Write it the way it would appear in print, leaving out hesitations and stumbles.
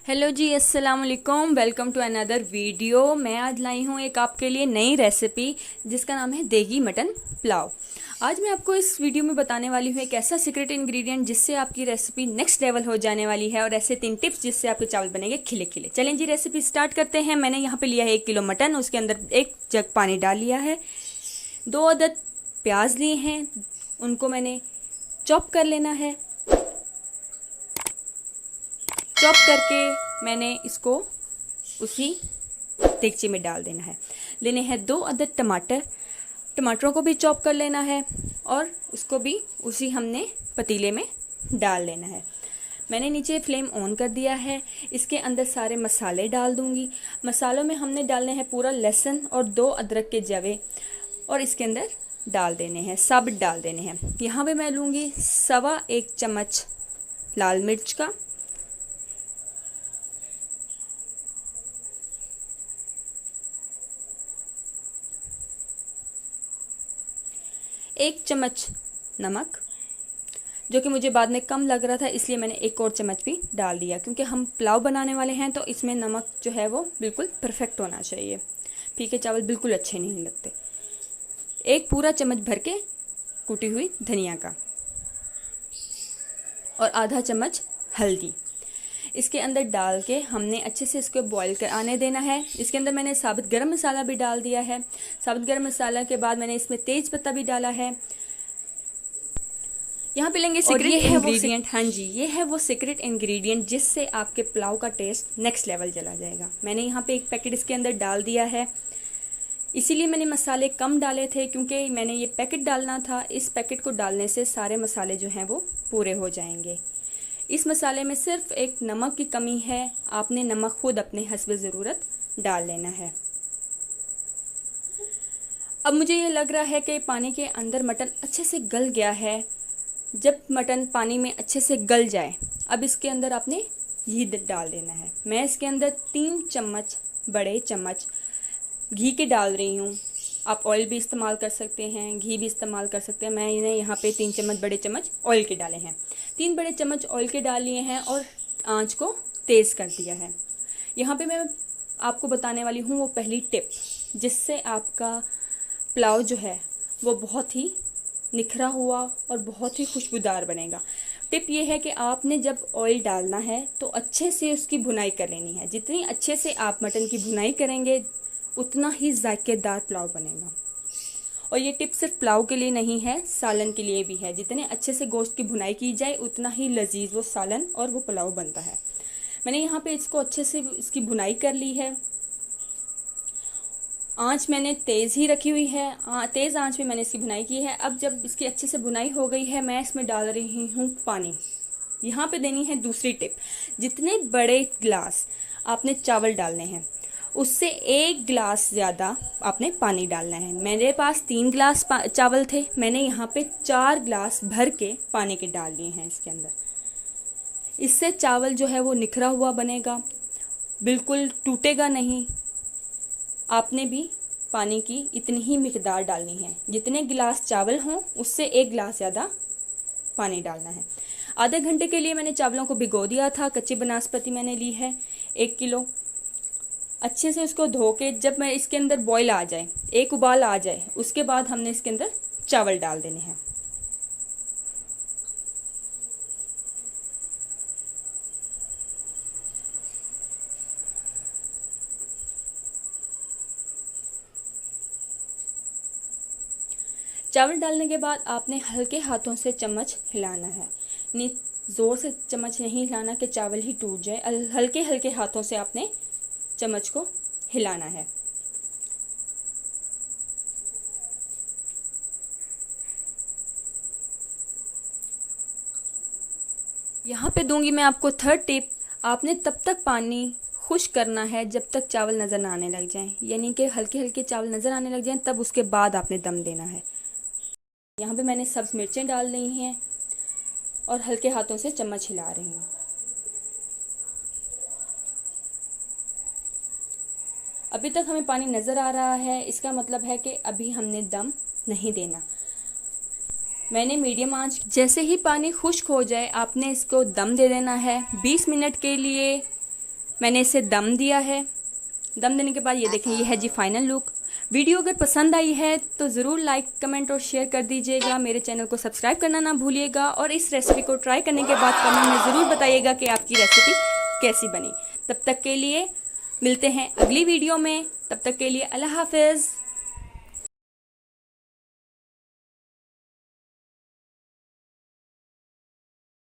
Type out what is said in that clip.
Hello जी, अस्सलाम वालेकुम। Welcome to another video. मैं आज लाई हूँ एक आपके लिए नई रेसिपी जिसका नाम है देगी मटन पुलाव। आज मैं आपको इस वीडियो में बताने वाली हूँ एक ऐसा सीक्रेट इंग्रेडिएंट जिससे आपकी रेसिपी नेक्स्ट लेवल हो जाने वाली है, और ऐसे 3 टिप्स जिससे आपके चावल बनेंगे खिले खिले। चलें जी, रेसिपी स्टार्ट करते हैं। मैंने यहाँ पे लिया है 1 किलो मटन, उसके अंदर 1 जग पानी डाल लिया है। 2 अदद प्याज लिए हैं, उनको मैंने चॉप कर लेना है। चॉप करके मैंने इसको उसी देगची में डाल देना है। लेने हैं 2 अदद टमाटर, टमाटरों को भी चॉप कर लेना है और उसको भी उसी हमने पतीले में डाल लेना है। मैंने नीचे फ्लेम ऑन कर दिया है। इसके अंदर सारे मसाले डाल दूंगी। मसालों में हमने डालने हैं पूरा लहसुन और 2 अदरक के जवे, और इसके अंदर डाल देने हैं, साबुत डाल देने हैं। यहाँ पे मैं लूँगी 1.25 चम्मच लाल मिर्च का, 1 चम्मच नमक, जो कि मुझे बाद में कम लग रहा था इसलिए मैंने 1 और चम्मच भी डाल दिया, क्योंकि हम पुलाव बनाने वाले हैं तो इसमें नमक जो है वो बिल्कुल परफेक्ट होना चाहिए। फीके चावल बिल्कुल अच्छे नहीं लगते। 1 पूरा चम्मच भर के कुटी हुई धनिया का, और आधा चम्मच हल्दी इसके अंदर डाल के हमने अच्छे से इसको बॉईल कर आने देना है। इसके अंदर मैंने साबुत गरम मसाला भी डाल दिया है। साबुत गरम मसाला के बाद मैंने इसमें तेज पत्ता भी डाला है। यहाँ पे लेंगे सीक्रेट इंग्रेडिएंट। हाँ जी, ये है वो सीक्रेट इंग्रेडिएंट जिससे आपके पुलाव का टेस्ट नेक्स्ट लेवल चला जाएगा। मैंने यहाँ पे 1 पैकेट इसके अंदर डाल दिया है। इसीलिए मैंने मसाले कम डाले थे, क्योंकि मैंने ये पैकेट डालना था। इस पैकेट को डालने से सारे मसाले जो हैं वो पूरे हो जाएंगे। इस मसाले में सिर्फ एक नमक की कमी है, आपने नमक खुद अपने हस्ब ज़रूरत डाल लेना है। अब मुझे ये लग रहा है कि पानी के अंदर मटन अच्छे से गल गया है। जब मटन पानी में अच्छे से गल जाए, अब इसके अंदर आपने घी डाल देना है। मैं इसके अंदर 3 चम्मच बड़े चम्मच घी के डाल रही हूँ। आप ऑयल भी इस्तेमाल कर सकते हैं, घी भी इस्तेमाल कर सकते हैं। मैंने यहाँ पे 3 चम्मच बड़े चम्मच ऑयल के डाले हैं। 3 बड़े चम्मच ऑयल के डाल लिए हैं और आंच को तेज़ कर दिया है। यहाँ पे मैं आपको बताने वाली हूँ वो पहली टिप, जिससे आपका पुलाव जो है वो बहुत ही निखरा हुआ और बहुत ही खुशबूदार बनेगा। टिप ये है कि आपने जब ऑयल डालना है तो अच्छे से उसकी भुनाई कर लेनी है। जितनी अच्छे से आप मटन की भुनाई करेंगे उतना ही जायकेदार पुलाव बनेगा। और ये टिप सिर्फ पुलाव के लिए नहीं है, सालन के लिए भी है। जितने अच्छे से गोश्त की भुनाई की जाए उतना ही लजीज वो सालन और वो पुलाव बनता है। मैंने यहाँ पे इसको अच्छे से इसकी भुनाई कर ली है। आंच मैंने तेज़ ही रखी हुई है, तेज़ आंच में मैंने इसकी भुनाई की है। अब जब इसकी अच्छे से भुनाई हो गई है, मैं इसमें डाल रही हूँ पानी। यहाँ पे देनी है दूसरी टिप। जितने बड़े गिलास आपने चावल डालने हैं उससे 1 गिलास ज़्यादा आपने पानी डालना है। मेरे पास 3 गिलास चावल थे, मैंने यहाँ पे 4 गिलास भर के पानी के डाल लिए हैं इसके अंदर। इससे चावल जो है वो निखरा हुआ बनेगा, बिल्कुल टूटेगा नहीं। आपने भी पानी की इतनी ही मिकदार डालनी है। जितने गिलास चावल हों उससे 1 गिलास ज़्यादा पानी डालना है। आधे घंटे के लिए मैंने चावलों को भिगो दिया था। कच्ची बनास्पति मैंने ली है 1 किलो। अच्छे से उसको धो के जब मैं इसके अंदर बॉईल आ जाए, 1 उबाल आ जाए, उसके बाद हमने इसके अंदर चावल डाल देने हैं। चावल डालने के बाद आपने हल्के हाथों से चम्मच हिलाना है। ज़ोर से चम्मच नहीं हिलाना कि चावल ही टूट जाए। हल्के हल्के हाथों से आपने चम्मच को हिलाना है। यहाँ पे दूंगी मैं आपको 3rd टिप। आपने तब तक पानी खुश करना है जब तक चावल नज़र ना आने लग जाएं, यानी कि हल्के हल्के चावल नज़र आने लग जाएं, तब उसके बाद आपने दम देना है। यहाँ पे मैंने सब्ज़ मिर्चें डाल दी हैं और हल्के हाथों से चम्मच हिला रही हूँ। अभी तक हमें पानी नज़र आ रहा है, इसका मतलब है कि अभी हमने दम नहीं देना। मैंने मीडियम आंच, जैसे ही पानी खुश्क हो जाए आपने इसको दम दे देना है 20 मिनट के लिए। मैंने इसे दम दिया है। दम देने के बाद ये देखें, ये है जी फाइनल लुक। वीडियो अगर पसंद आई है तो ज़रूर लाइक, कमेंट और शेयर कर दीजिएगा। मेरे चैनल को सब्सक्राइब करना ना भूलिएगा और इस रेसिपी को ट्राई करने के बाद कमेंट में ज़रूर बताइएगा कि आपकी रेसिपी कैसी बनी। तब तक के लिए मिलते हैं अगली वीडियो में। तब तक के लिए अल्लाह हाफिज़।